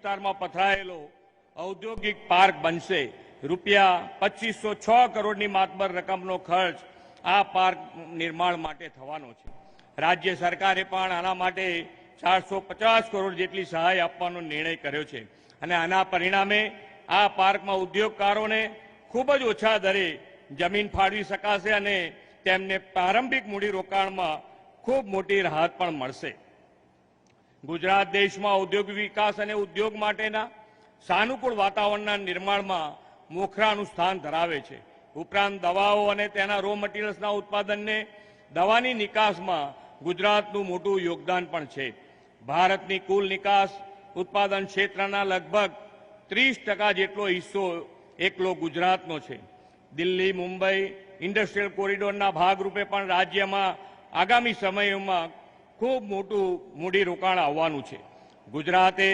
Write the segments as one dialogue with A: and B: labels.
A: વિસ્તારમાં પથરાયેલો ઔદ્યોગિક પાર્ક બનશે। રૂપિયા 2506 કરોડની માતબર રકમનો ખર્ચ આ પાર્ક નિર્માણ માટે થવાનો છે। રાજ્ય સરકારે પણ આના માટે 450 કરોડ જેટલી સહાય આપવાનો નિર્ણય કર્યો છે અને આના પરિણામે આ પાર્કમાં ઉદ્યોગકારોને ખૂબ જ ઓછા દરે જમીન ફાળવી શકાશે અને તેમને પ્રારંભિક મૂડીરોકાણમાં ખૂબ મોટી રાહત પણ મળશે। ગુજરાત દેશમાં ઔદ્યોગિક વિકાસ અને ઉદ્યોગ માટેના સાનુકૂળ વાતાવરણના નિર્માણમાં મોખરાનું સ્થાન ધરાવે છે। ઉપરાંત દવાઓ અને તેના રો મટીરિયલ્સના ઉત્પાદનને દવાની નિકાસમાં ગુજરાતનું મોટું યોગદાન પણ છે। ભારતની કુલ નિકાસ ઉત્પાદન ક્ષેત્રના લગભગ 30% જેટલો હિસ્સો એકલો ગુજરાતનો છે। દિલ્હી મુંબઈ ઇન્ડસ્ટ્રીયલ કોરિડોરના ભાગરૂપે પણ રાજ્યમાં આગામી સમયમાં ખૂબ મોટું મૂડીરોકાણ આવવાનું છે। ગુજરાતે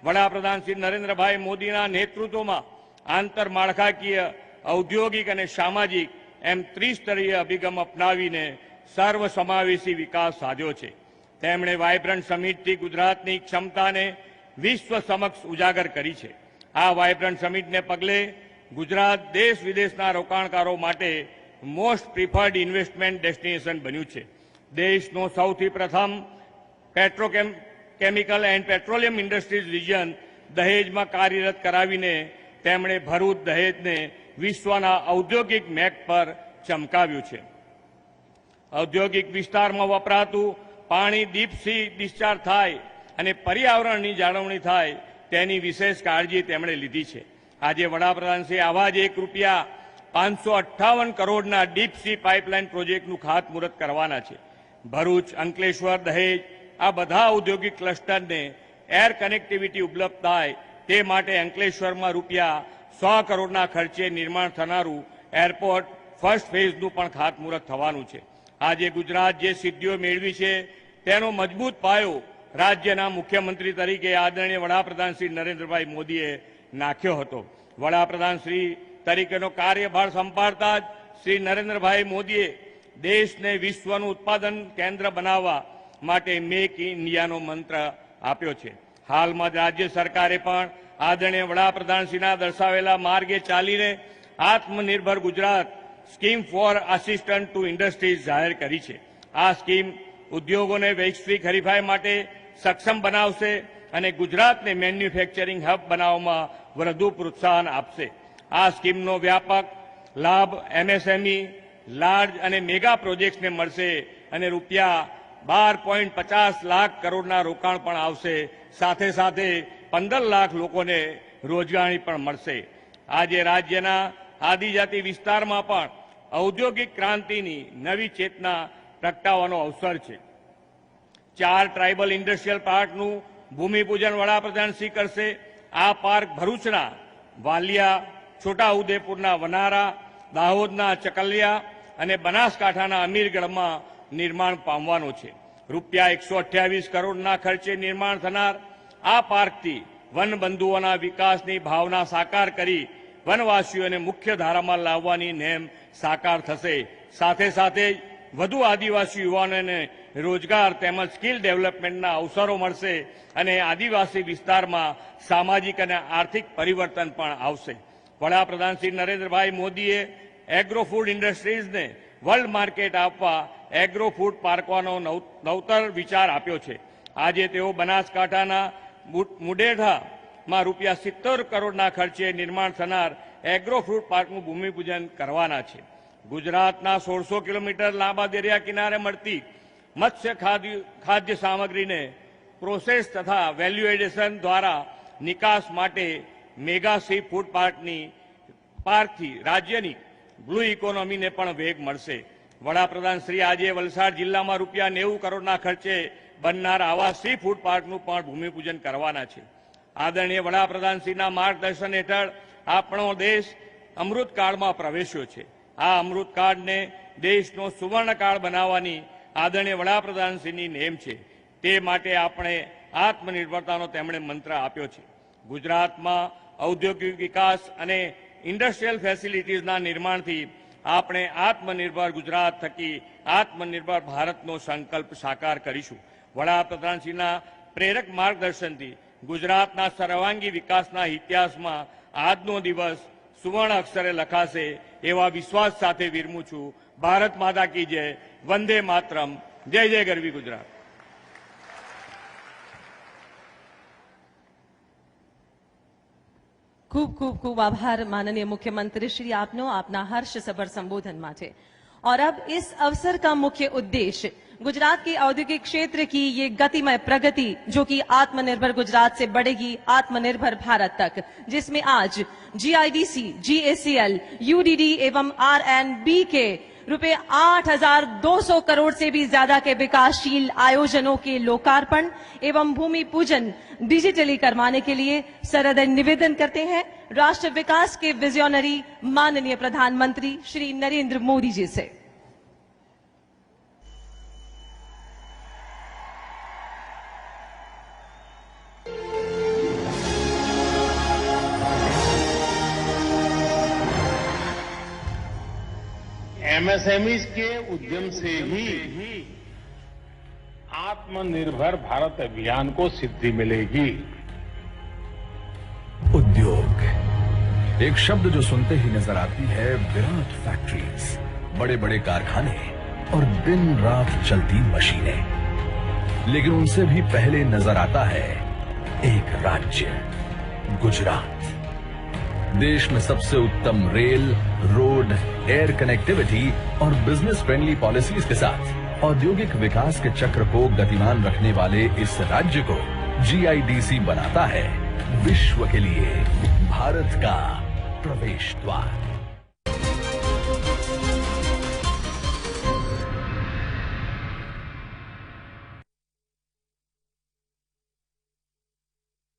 A: વડાપ્રધાન શ્રી નરેન્દ્રભાઈ મોદીના નેતૃત્વમાં આંતરમાળખાકીય ઔદ્યોગિક અને સામાજિક એમ ત્રિસ્તરીય અભિગમ અપનાવીને સર્વસમાવેશી વિકાસ સાધ્યો છે। તેમણે વાઇબ્રન્ટ સમિટથી ગુજરાતની ક્ષમતાને વિશ્વ સમક્ષ ઉજાગર કરી છે। આ વાઇબ્રન્ટ સમિટને પગલે ગુજરાત દેશ વિદેશના રોકાણકારો માટે મોસ્ટ પ્રિફર્ડ ઇન્વેસ્ટમેન્ટ ડેસ્ટિનેશન બન્યું છે। દેશનો સૌથી પ્રથમ petrochemical and petroleum industries region દહેજમાં કાર્યરત કરાવીને તેમણે ભરૂચ દહેજને વિશ્વના ઔદ્યોગિક મેપ પર ચમકાવ્યું છે। ઔદ્યોગિક વિસ્તારમાં વપરાતું પાણી ડીપ સી ડિસ્ચાર્જ થાય અને પર્યાવરણની જાળવણી થાય તેની વિશેષ કાળજી તેમણે લીધી છે। આજે વડાપ્રધાનશ્રી આવા જ ₹1,558 કરોડના ડીપ સી પાઇપલાઇન પ્રોજેક્ટનું ખાતમુહૂર્ત કરવાના છે। ભરૂચ અંકલેશ્વર દહેજ આ બધા ઔદ્યોગિક ક્લસ્ટરને એર કનેક્ટિવિટી ઉપલબ્ધ થાય તે માટે અંકલેશ્વરમાં ₹100 કરોડના ખર્ચે નિર્માણ થનારું એરપોર્ટ ફર્સ્ટ ફેઝનું પણ ખાતમુહૂર્ત થવાનું છે। આજે ગુજરાત જે સિદ્ધિઓ મેળવી છે તેનો મજબૂત પાયો રાજ્યના મુખ્યમંત્રી તરીકે આદરણીય વડાપ્રધાન શ્રી નરેન્દ્રભાઈ મોદીએ નાખ્યો હતો। વડાપ્રધાન શ્રી તરીકેનો કાર્યભાર સંભાળતા જ શ્રી નરેન્દ્રભાઈ મોદીએ દેશને વિશ્વનું ઉત્પાદન કેન્દ્ર બનાવવા માટે મેક ઇન ઇન્ડિયાનો મંત્ર આપ્યો છે। હાલમાં જ રાજ્ય સરકારે પણ આદરણીય વડાપ્રધાનશ્રીના દર્શાવેલા માર્ગે ચાલીને આત્મનિર્ભર Gujarat scheme for assistant to industries જાહેર કરી છે। આ સ્કીમ ઉદ્યોગોને વૈશ્વિક હરીફાઈ માટે સક્ષમ બનાવશે અને ગુજરાતને મેન્યુફેક્ચરિંગ હબ બનાવવામાં વધુ પ્રોત્સાહન આપશે। આ સ્કીમનો વ્યાપક લાભ એમએસએમઈ લાર્જ અને મેગા પ્રોજેક્ટ્સને મળશે અને ₹12.50 લાખ કરોડના રોકાણ પણ આવશે। સાથે સાથે 15 લાખ લોકોને રોજગારી પણ મળશે। આજે રાજ્યના આદિજાતિ વિસ્તારમાં પણ ઔદ્યોગિક ક્રાંતિની નવી ચેતના પ્રગટાવવાનો અવસર છે। 4 ટ્રાઇબલ ઇન્ડસ્ટ્રીયલ પાર્કનું ભૂમિપૂજન વડાપ્રધાનશ્રી કરશે। આ પાર્ક ભરૂચના વાલિયા, છોટાઉદેપુરના વનારા, દાહોદના ચકલિયા અને બનાસકાંઠાના અમીરગઢમાં નિર્માણ પામવાનો છે। ₹128 કરોડના ખર્ચે નિર્માણ થનાર આ પાર્કથી વનબંધુઓના વિકાસની ભાવના સાકાર કરી વનવાસીઓને મુખ્ય ધારામાં લાવવાની નેમ સાકાર થશે। સાથે સાથે વધુ આદિવાસી યુવાનોને રોજગાર તેમજ સ્કિલ ડેવલપમેન્ટના અવસરો મળશે અને આદિવાસી વિસ્તારમાં સામાજિક અને આર્થિક પરિવર્તન પણ આવશે। વડાપ્રધાન શ્રી નરેન્દ્રભાઈ મોદીએ એગ્રો ફૂડ ઇન્ડસ્ટ્રીઝને વર્લ્ડ માર્કેટ આપવા એગ્રો ફૂડ પાર્કવાનો નવતર વિચાર આપ્યો છે। આજે તેઓ બનાસકાંઠાના મુઢેઠામાં ₹70 કરોડના ખર્ચે નિર્માણ થનાર એગ્રો ફ્રૂટ પાર્કનું ભૂમિપૂજન કરવાના છે। ગુજરાતના 1600 કિલોમીટર લાંબા દરિયા કિનારે મળતી મત્સ્ય ખાદ્ય સામગ્રીને પ્રોસેસ તથા વેલ્યુ એડિશન દ્વારા નિકાસ માટે મેગા સી ફૂડ પાર્કથી રાજ્યની બ્લુ ઇકોનોમીને પણ વેગ મળશે। વડાપ્રધાન શ્રી આજે વલસાડ જિલ્લામાં ₹90 કરોડના ખર્ચે બનનાર આવા સી ફૂડ પાર્કનું પણ ભૂમિપૂજન કરવાના છે। આદરણીય વડાપ્રધાનશ્રીના માર્ગદર્શન હેઠળ આપણો દેશ અમૃતકાળમાં પ્રવેશ્યો છે। આ અમૃતકાળને દેશનો સુવર્ણકાળ બનાવવાની આદરણીય વડાપ્રધાનશ્રીની નેમ છે। તે માટે આપણે આત્મનિર્ભરતાનો તેમણે મંત્ર આપ્યો છે। ગુજરાતમાં ઔદ્યોગિક વિકાસ અને ઇન્ડસ્ટ્રીયલ ફેસિલિટીઝના નિર્માણથી આપણે આત્મનિર્ભર ગુજરાત થકી આત્મનિર્ભર ભારતનો સંકલ્પ સાકાર કરીશું। વડાપ્રધાનશ્રીના પ્રેરક માર્ગદર્શનથી ગુજરાતના સર્વાંગી વિકાસના ઇતિહાસમાં આજનો દિવસ સુવર્ણ અક્ષરે લખાશે એવા વિશ્વાસ સાથે વિરમું છું. ભારત માતા કી જય. વંદે માતરમ. જય જય ગરવી ગુજરાત.
B: खूब खूब खूब आभार माननीय मुख्यमंत्री श्री आपनो आपना हर्षसभर संबोधन माटे। और अब इस अवसर का मुख्य उद्देश्य गुजरात के औद्योगिक क्षेत्र की ये गतिमय प्रगति जो कि आत्मनिर्भर गुजरात से बढ़ेगी आत्मनिर्भर भारत तक, जिसमें आज जीआईडीसी, जीएसीएल, यूडीडी एवं आरएनबी के रुपए 8,200 करोड़ से भी ज्यादा के विकासशील आयोजनों के लोकार्पण एवं भूमि पूजन डिजिटली करवाने के लिए सरदर निवेदन करते हैं राष्ट्र विकास के विजनरी माननीय प्रधानमंत्री श्री नरेंद्र मोदी जी से।
C: एमएसएमईज के उद्यम से ही आत्मनिर्भर भारत अभियान को सिद्धि मिलेगी।
D: उद्योग, एक शब्द जो सुनते ही नजर आती है विराट फैक्ट्रीज, बड़े बड़े कारखाने और दिन रात चलती मशीनें। लेकिन उनसे भी पहले नजर आता है एक राज्य, गुजरात। देश में सबसे उत्तम रेल, रोड, एयर कनेक्टिविटी और बिजनेस फ्रेंडली पॉलिसीज के साथ औद्योगिक विकास के चक्र को गतिमान रखने वाले इस राज्य को जीआईडीसी बनाता है विश्व के लिए भारत का प्रवेश द्वार।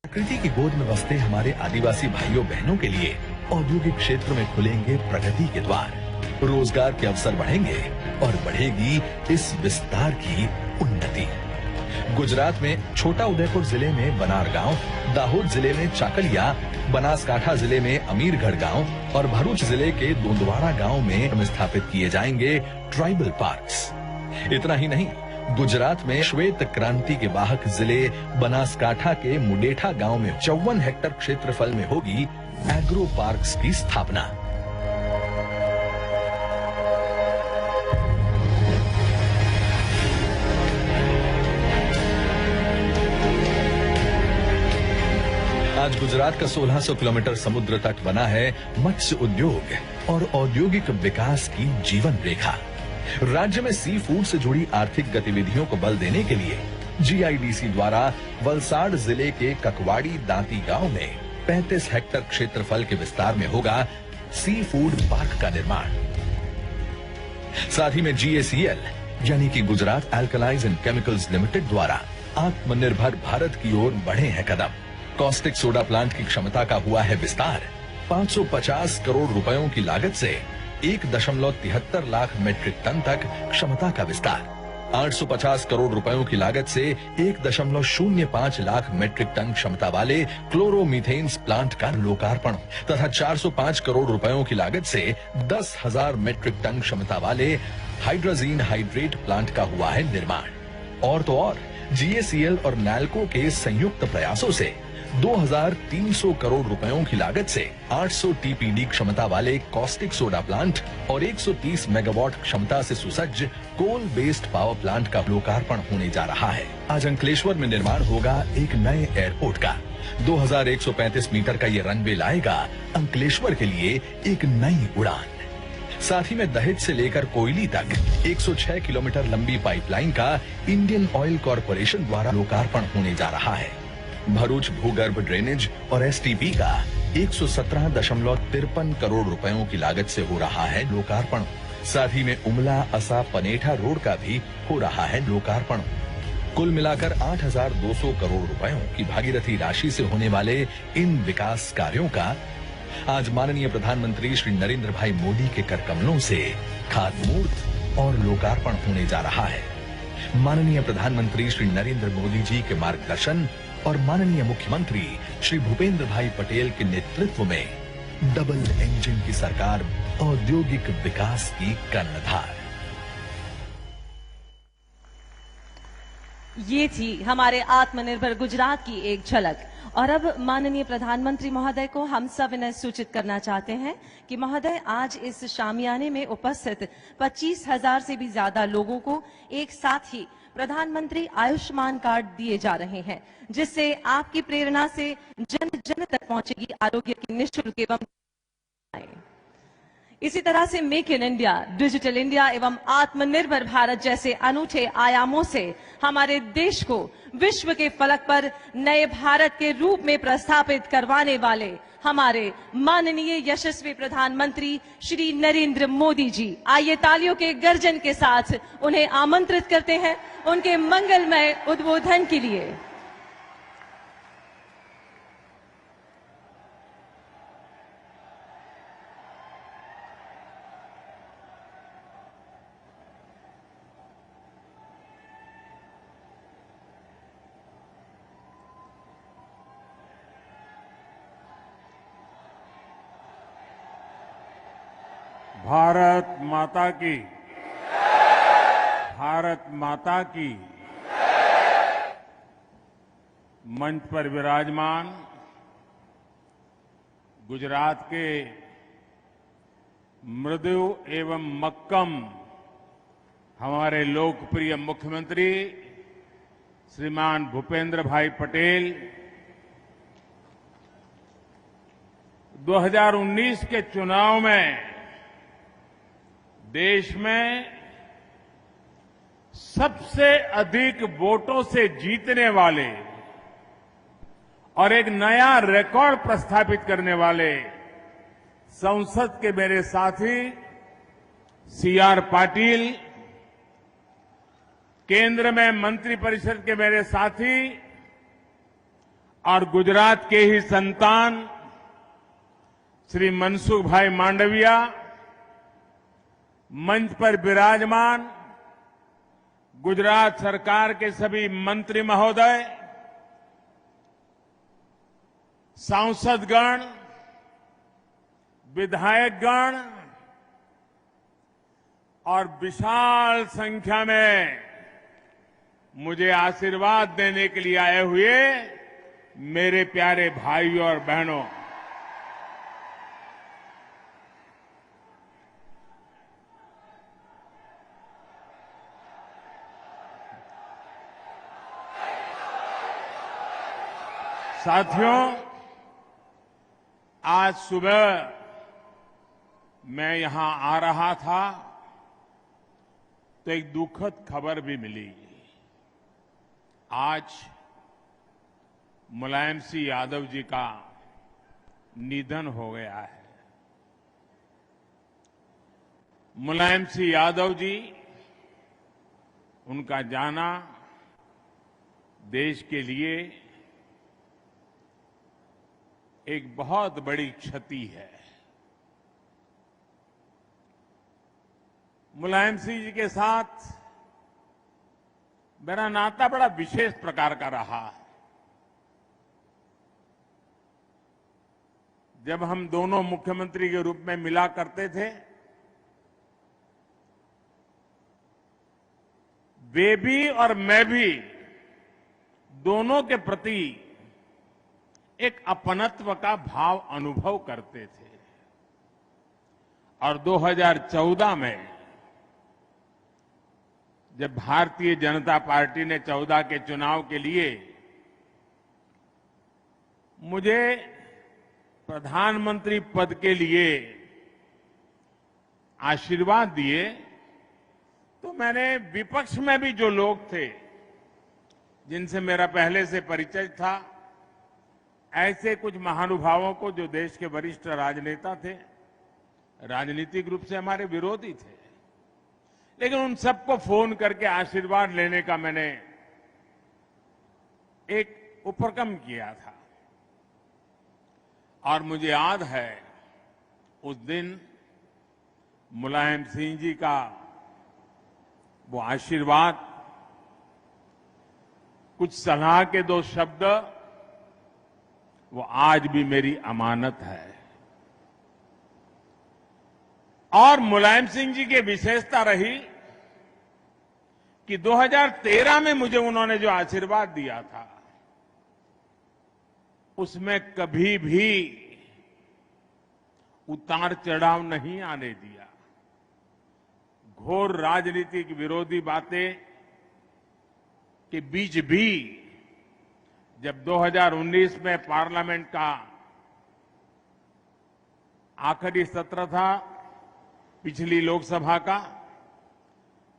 D: प्रकृति की गोद में बसते हमारे आदिवासी भाइयों बहनों के लिए औद्योगिक क्षेत्र में खुलेंगे प्रगति के द्वार, रोजगार के अवसर बढ़ेंगे और बढ़ेगी इस विस्तार की उन्नति। गुजरात में छोटा उदयपुर जिले में बनार गांव, दाहोद जिले में चाकलिया, बनासकांठा जिले में अमीरगढ़ गांव और भरूच जिले के दोंदवाड़ा गांव में स्थापित किए जाएंगे ट्राइबल पार्क्स। इतना ही नहीं, गुजरात में श्वेत क्रांति के वाहक जिले बनासकांठा के मुडेठा गांव में 54 हेक्टेयर क्षेत्रफल में होगी एग्रो पार्क्स की स्थापना। आज गुजरात का 1600 किलोमीटर समुद्र तट बना है मत्स्य उद्योग और औद्योगिक विकास की जीवन रेखा। राज्य में सी फूड से जुड़ी आर्थिक गतिविधियों को बल देने के लिए जीआईडीसी द्वारा वलसाड जिले के ककवाड़ी दांती गांव में 35 हेक्टेयर क्षेत्रफल के विस्तार में होगा सी फूड पार्क का निर्माण। साथ ही में जीएसीएल यानी कि गुजरात एल्कलाइज एंड केमिकल्स लिमिटेड द्वारा आत्मनिर्भर भारत की ओर बढ़े हैं कदम। कॉस्टिक सोडा प्लांट की क्षमता का हुआ है विस्तार। 550 करोड़ रुपयों की लागत से 1.73 लाख मेट्रिक टन तक क्षमता का विस्तार। 850 करोड़ रुपयों की लागत से 1.05 लाख मेट्रिक टन क्षमता वाले क्लोरोमीथेन्स प्लांट का लोकार्पण तथा 405 करोड़ रुपयों की लागत से 10,000 मेट्रिक टन क्षमता वाले हाइड्रोजीन हाइड्रेट प्लांट का हुआ है निर्माण। और तो और जीएसीएल और नैल्को के संयुक्त प्रयासों से 2,300 करोड़ रुपयों की लागत से 800 टीपीडी क्षमता वाले कॉस्टिक सोडा प्लांट और 130 मेगावाट क्षमता से सुसज्ज कोल बेस्ड पावर प्लांट का लोकार्पण होने जा रहा है। आज अंकलेश्वर में निर्माण होगा एक नए एयरपोर्ट का। 2,135 मीटर का ये रनवे लाएगा अंकलेश्वर के लिए एक नई उड़ान। साथ ही में दहेज से लेकर कोयली तक 106 किलोमीटर लंबी पाइपलाइन का इंडियन ऑयल कॉरपोरेशन द्वारा लोकार्पण होने जा रहा है। भरूच भूगर्भ ड्रेनेज और एसटीपी का 117.53 करोड़ रुपयों की लागत से हो रहा है लोकार्पण। साथ ही में उमला असा पनेठा रोड का भी हो रहा है लोकार्पण। कुल मिलाकर 8,200 करोड़ रुपयों की भागीरथी राशि से होने वाले इन विकास कार्यों का आज माननीय प्रधानमंत्री श्री नरेंद्र भाई मोदी के कर कमलों से खातमुहूर्त और लोकार्पण होने जा रहा है। माननीय प्रधानमंत्री श्री नरेंद्र मोदी जी के मार्गदर्शन और माननीय मुख्यमंत्री श्री भूपेंद्र भाई पटेल के नेतृत्व में डबल इंजन की सरकार औद्योगिक विकास की कर्णधार।
B: ये थी हमारे आत्मनिर्भर गुजरात की एक झलक। और अब माननीय प्रधानमंत्री महोदय को हम सब इन्हें सूचित करना चाहते हैं कि महोदय आज इस शामियाने में उपस्थित 25,000 से भी ज्यादा लोगों को एक साथ ही प्रधानमंत्री आयुष्मान कार्ड दिए जा रहे हैं, जिससे आपकी प्रेरणा से जन जन तक पहुंचेगी आरोग्य की निःशुल्क एवं इसी तरह से make in India, digital India एवं आत्मनिर्भर भारत जैसे अनूठे आयामों से हमारे देश को विश्व के फलक पर नए भारत के रूप में प्रस्थापित करवाने वाले हमारे माननीय यशस्वी प्रधानमंत्री श्री नरेंद्र मोदी जी, आइए तालियों के गर्जन के साथ उन्हें आमंत्रित करते हैं उनके मंगलमय उद्बोधन के लिए।
C: भारत माता की, भारत माता की। मंच पर विराजमान गुजरात के मृदु एवं मक्कम हमारे लोकप्रिय मुख्यमंत्री श्रीमान भूपेंद्र भाई पटेल 2019 के चुनाव में देश में सबसे अधिक वोटों से जीतने वाले और एक नया रिकॉर्ड प्रस्थापित करने वाले संसद के मेरे साथी सीआर पाटिल, केंद्र में मंत्रिपरिषद के मेरे साथी और गुजरात के ही संतान श्री मनसुख भाई मांडविया, मंच पर विराजमान गुजरात सरकार के सभी मंत्री महोदय, सांसदगण, विधायकगण और विशाल संख्या में मुझे आशीर्वाद देने के लिए आए हुए मेरे प्यारे भाइयों और बहनों, साथियों, आज सुबह मैं यहां आ रहा था तो एक दुखद खबर भी मिली। आज मुलायम सिंह यादव जी का निधन हो गया है। मुलायम सिंह यादव जी, उनका जाना देश के लिए एक बहुत बड़ी क्षति है। मुलायम सिंह जी के साथ मेरा नाता बड़ा विशेष प्रकार का रहा है। जब हम दोनों मुख्यमंत्री के रूप में मिला करते थे, वे भी और मैं भी दोनों के प्रति एक अपनत्व का भाव अनुभव करते थे। और 2014 में जब भारतीय जनता पार्टी ने 14 के चुनाव के लिए मुझे प्रधानमंत्री पद के लिए आशीर्वाद दिए, तो मैंने विपक्ष में भी जो लोग थे जिनसे मेरा पहले से परिचय था, ऐसे कुछ महानुभावों को जो देश के वरिष्ठ राजनेता थे, राजनीतिक रूप से हमारे विरोधी थे, लेकिन उन सबको फोन करके आशीर्वाद लेने का मैंने एक उपक्रम किया था। और मुझे याद है उस दिन मुलायम सिंह जी का वो आशीर्वाद, कुछ सलाह के 2 शब्द, वो आज भी मेरी अमानत है। और मुलायम सिंह जी की विशेषता रही कि 2013 में मुझे उन्होंने जो आशीर्वाद दिया था उसमें कभी भी उतार चढ़ाव नहीं आने दिया। घोर राजनीतिक विरोधी बातें के बीच भी जब 2019 में पार्लियामेंट का आखिरी सत्र था पिछली लोकसभा का,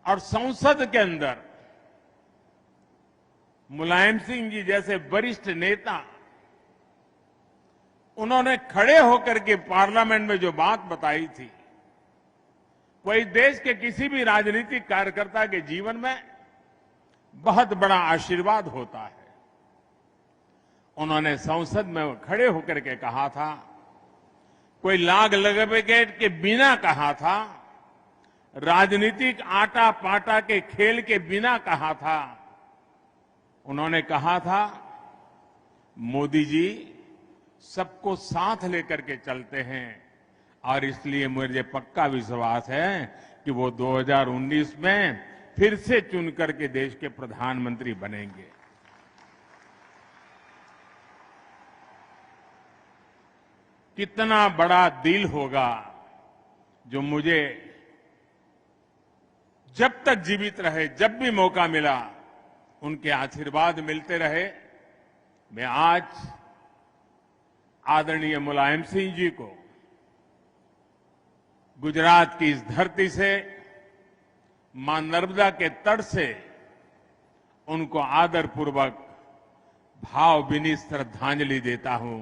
C: और संसद के अंदर मुलायम सिंह जी जैसे वरिष्ठ नेता उन्होंने खड़े होकर के पार्लियामेंट में जो बात बताई थी, वही देश के किसी भी राजनीतिक कार्यकर्ता के जीवन में बहुत बड़ा आशीर्वाद होता है। उन्होंने संसद में खड़े होकर के कहा था, कोई लाग लपेट के बिना कहा था, राजनीतिक आटा पाटा के खेल के बिना कहा था। उन्होंने कहा था, मोदी जी सबको साथ लेकर के चलते हैं और इसलिए मुझे पक्का विश्वास है कि वो 2019 में फिर से चुन करके देश के प्रधानमंत्री बनेंगे। कितना बड़ा दिल होगा जो मुझे जब तक जीवित रहे, जब भी मौका मिला, उनके आशीर्वाद मिलते रहे। मैं आज आदरणीय मुलायम सिंह जी को गुजरात की इस धरती से, मां नर्मदा के तट से उनको आदरपूर्वक भावभीनी श्रद्धांजलि देता हूं।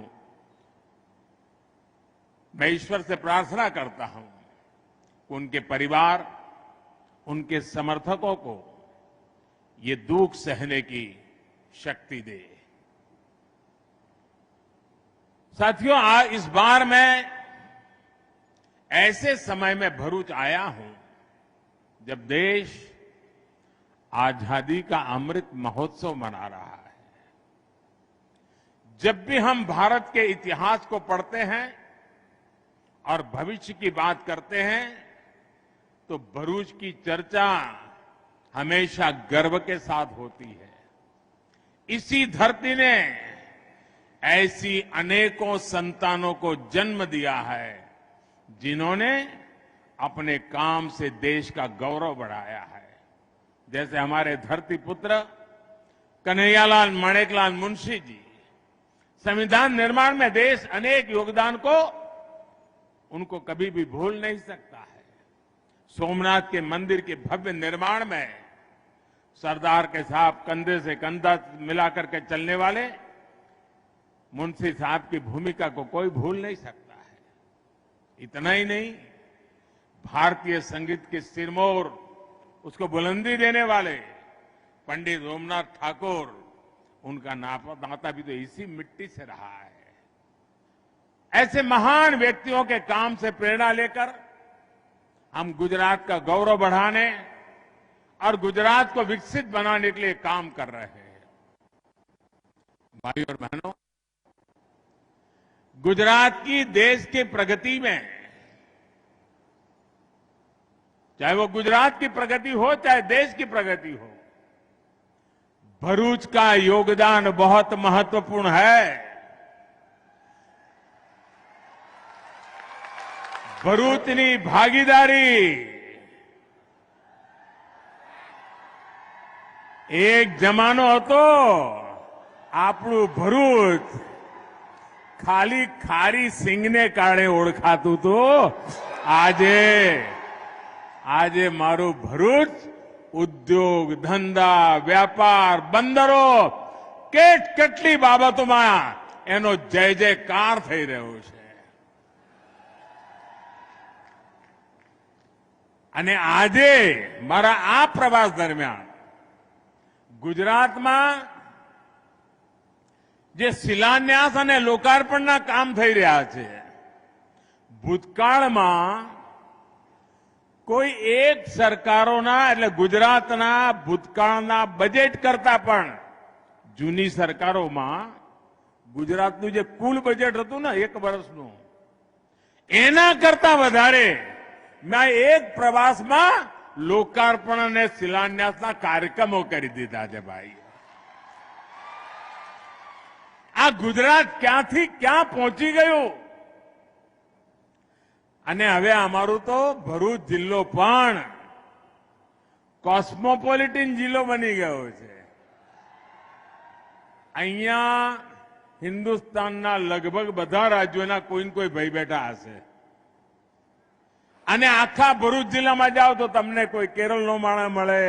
C: मैं ईश्वर से प्रार्थना करता हूं कि उनके परिवार, उनके समर्थकों को ये दुख सहने की शक्ति दे। साथियों, आज इस बार मैं ऐसे समय में भरूच आया हूं जब देश आजादी का अमृत महोत्सव मना रहा है। जब भी हम भारत के इतिहास को पढ़ते हैं और भविष्य की बात करते हैं तो भरूच की चर्चा हमेशा गर्व के साथ होती है। इसी धरती ने ऐसी अनेकों संतानों को जन्म दिया है जिन्होंने अपने काम से देश का गौरव बढ़ाया है। जैसे हमारे धरती पुत्र कन्हैयालाल माणेकलाल मुंशी जी, संविधान निर्माण में देश अनेक योगदान को उनको कभी भी भूल नहीं सकता है। सोमनाथ के मंदिर के भव्य निर्माण में सरदार के साथ कंधे से कंधा मिलाकर के चलने वाले मुंशी साहब की भूमिका को कोई भूल नहीं सकता है। इतना ही नहीं, भारतीय संगीत के सिरमौर, उसको बुलंदी देने वाले पंडित रोमनाथ ठाकुर, उनका नाता भी तो इसी मिट्टी से रहा है। ऐसे महान व्यक्तियों के काम से प्रेरणा लेकर हम गुजरात का गौरव बढ़ाने और गुजरात को विकसित बनाने के लिए काम कर रहे हैं। भाइयों और बहनों, गुजरात की देश की प्रगति में, चाहे वो गुजरात की प्रगति हो चाहे देश की प्रगति हो, भरूच का योगदान बहुत महत्वपूर्ण है। भरूचनी भागीदारी एक जमानो હતો આપણું ભરૂચ ખાલી ખારી સિંગને કારણે ઓળખાતું હતું। આજે મારું ભરૂચ ઉદ્યોગ, ધંધા, વ્યાપાર, બંદરો, કેટલી બાબતોમાં એનો જય જયકાર થઈ રહ્યો છે। અને આજે મારા આ પ્રવાસ દરમિયાન ગુજરાતમાં જે શિલાન્યાસ અને લોકાર્પણના કામ થઈ રહ્યા છે, ભૂતકાળમાં કોઈ એક સરકારોના એટલે ગુજરાતના ભૂતકાળના બજેટ કરતા પણ જૂની સરકારોમાં ગુજરાતનું જે કુલ બજેટ હતું ને 1 વર્ષનું, એના કરતા વધારે मैं एक प्रवास में લોકાર્પણ અને શિલાન્યાસના કાર્યક્રમો કરી દીધા છે ભાઈ. આ ગુજરાત ક્યાંથી ક્યાં પહોંચી ગયું. અને હવે અમારું તો ભરૂચ જિલ્લો પણ કોસ્મોપોલિટન જિલ્લો બની ગયો છે. અહીંયા હિન્દુસ્તાનના લગભગ બધા રાજ્યોના કોઈ ને કોઈ ભાઈ બેઠા હશે. અને આખા ભરૂચ જિલ્લામાં જાઓ તો તમને કોઈ કેરળનો માણસ મળે,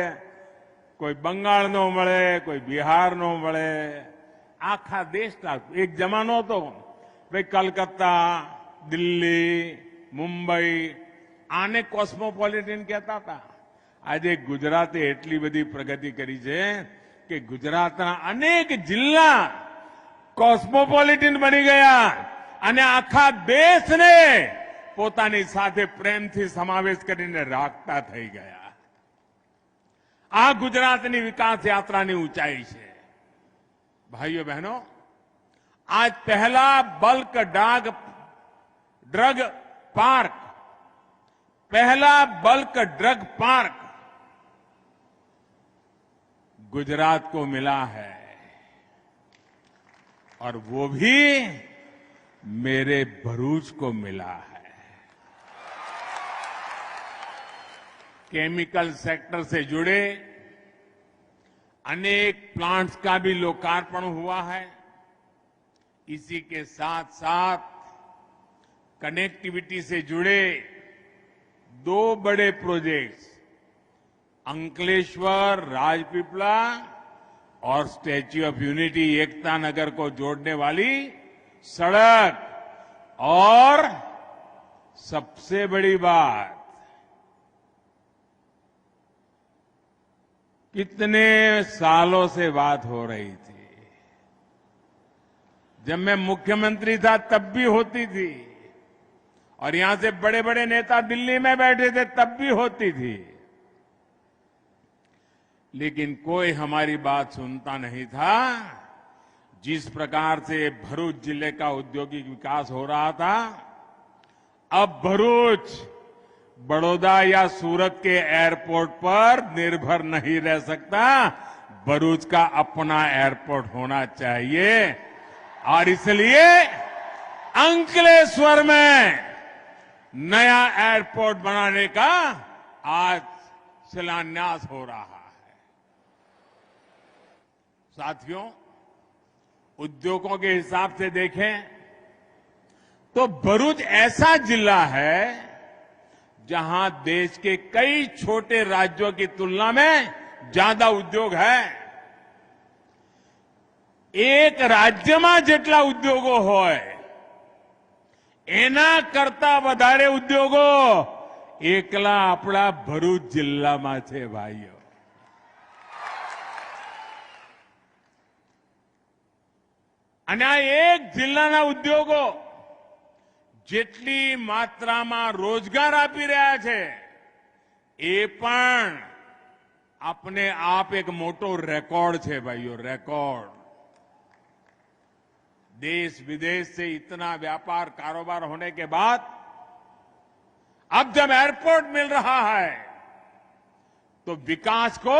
C: કોઈ બંગાળનો મળે, કોઈ બિહારનો મળે. આખા દેશના એક જમાનો હતો ભાઈ કલકત્તા, દિલ્હી, મુંબઈ આને કોસ્મોપોલિટન કહેતા હતા. આજે ગુજરાતે એટલી બધી પ્રગતિ કરી છે કે ગુજરાતના અનેક જિલ્લા કોસ્મોપોલિટન બની ગયા અને આખા દેશને પોતાની સાથે પ્રેમથી સમાવેશ કરીને રાખતા થઈ ગયા. આ ગુજરાતની વિકાસ યાત્રાની ઊંચાઈ છે. भाइयों बहनों, आज पहला बल्क ड्रग पार्क गुजरात को मिला है और वो भी मेरे भरूच को मिला है. केमिकल सेक्टर से जुड़े अनेक प्लांट्स का भी लोकार्पण हुआ है. इसी के साथ साथ कनेक्टिविटी से जुड़े 2 बड़े प्रोजेक्ट्स अंकलेश्वर राजपीपला और statue of unity Ekta Nagar को जोड़ने वाली सड़क और सबसे बड़ी बात कितने सालों से बात हो रही थी. जब मैं मुख्यमंत्री था तब भी होती थी और यहां से बड़े बड़े नेता दिल्ली में बैठे थे तब भी होती थी, लेकिन कोई हमारी बात सुनता नहीं था. जिस प्रकार से भरूच जिले का औद्योगिक विकास हो रहा था, अब भरूच बड़ौदा या सूरत के एयरपोर्ट पर निर्भर नहीं रह सकता. भरूच का अपना एयरपोर्ट होना चाहिए और इसलिए अंकलेश्वर में नया एयरपोर्ट बनाने का आज शिलान्यास हो रहा है. साथियों, उद्योगों के हिसाब से देखें तो भरूच ऐसा जिला है जहां देश के कई छोटे राज्यों की तुलना में ज्यादा उद्योग है. एक राज्यમાં જેટલા ઉદ્યોગો હોય એના કરતા વધારે ઉદ્યોગો એકલા આપણા ભરૂચ જિલ્લામાં છે ભાઈઓ. અને આ એક જિલ્લાના ઉદ્યોગો જેટલી માત્રામાં રોજગાર આપી રહ્યા છે એ પણ अपने आप एक मोटो रिकॉर्ड छे भाइयों, रिकॉर्ड. देश विदेश से इतना व्यापार कारोबार होने के बाद अब जब एयरपोर्ट मिल रहा है तो विकास को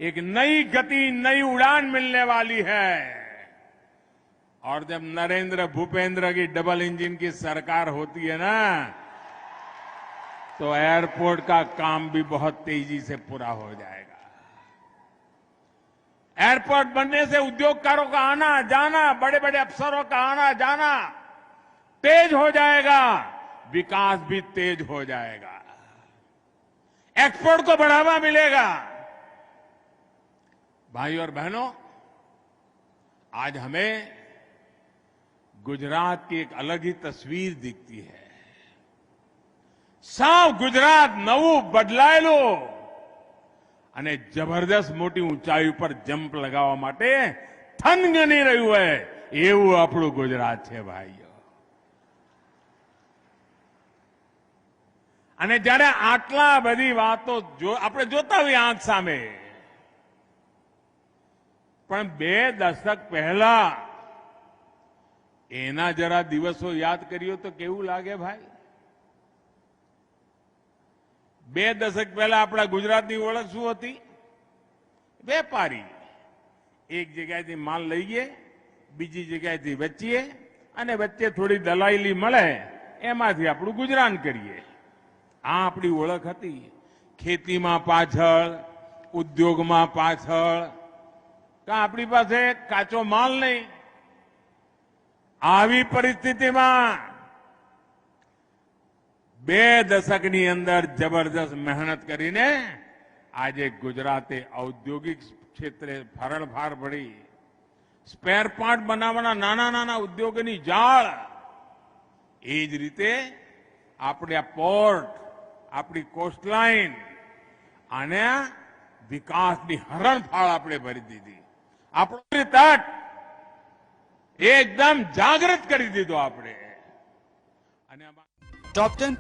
C: एक नई गति, नई उड़ान मिलने वाली है. और जब नरेंद्र भूपेंद्र की डबल इंजन की सरकार होती है ना, तो एयरपोर्ट का काम भी बहुत तेजी से पूरा हो जाएगा. एयरपोर्ट बनने से उद्योगकारों का आना जाना, बड़े बड़े अफसरों का आना जाना तेज हो जाएगा, विकास भी तेज हो जाएगा, एक्सपोर्ट को बढ़ावा मिलेगा. भाइयों और बहनों, आज हमें गुजरात की एक अलग ही तस्वीर दिखती है. સાવ ગુજરાત નવું બદલાયેલું અને જબરદસ્ત મોટી ઊંચાઈ ઉપર જમ્પ લગાવવા માટે થનગની રહ્યું હોય એવું આપણું ગુજરાત છે ભાઈઓ. અને જ્યારે આટલા બધી વાતો આપણે જોતા હોઈએ આંખ સામે, પણ 2 દશક પહેલા એના જરા દિવસો યાદ કર્યો તો કેવું લાગે ભાઈ. 2 દશક પહેલા આપણા ગુજરાતની ઓળખ શું હતી? વેપારી. એક જગ્યાએથી માલ લઈએ, બીજી જગ્યાએથી વેચીએ અને વચ્ચે થોડી દલાલી મળે, એમાંથી આપણું ગુજરાન કરીએ. આ આપણી ઓળખ હતી. ખેતીમાં પાછળ, ઉદ્યોગમાં પાછળ, આપણી પાસે કાચો માલ નહીં. આવી પરિસ્થિતિમાં 2 દશકની અંદર જબરદસ્ત મહેનત કરીને આજે ગુજરાતે ઔદ્યોગિક ક્ષેત્રે ભરણભાર ભરી સ્પેર પાર્ટ બનાવવાના નાના નાના ઉદ્યોગોની જાળ, એ જ રીતે આપણે આ પોર્ટ, આપણી કોસ્ટલાઇન અને વિકાસની હરણફાળ આપણે ભરી દીધી. આપણો તટ એકદમ જાગૃત કરી દીધો આપણે. અને
E: टॉप 10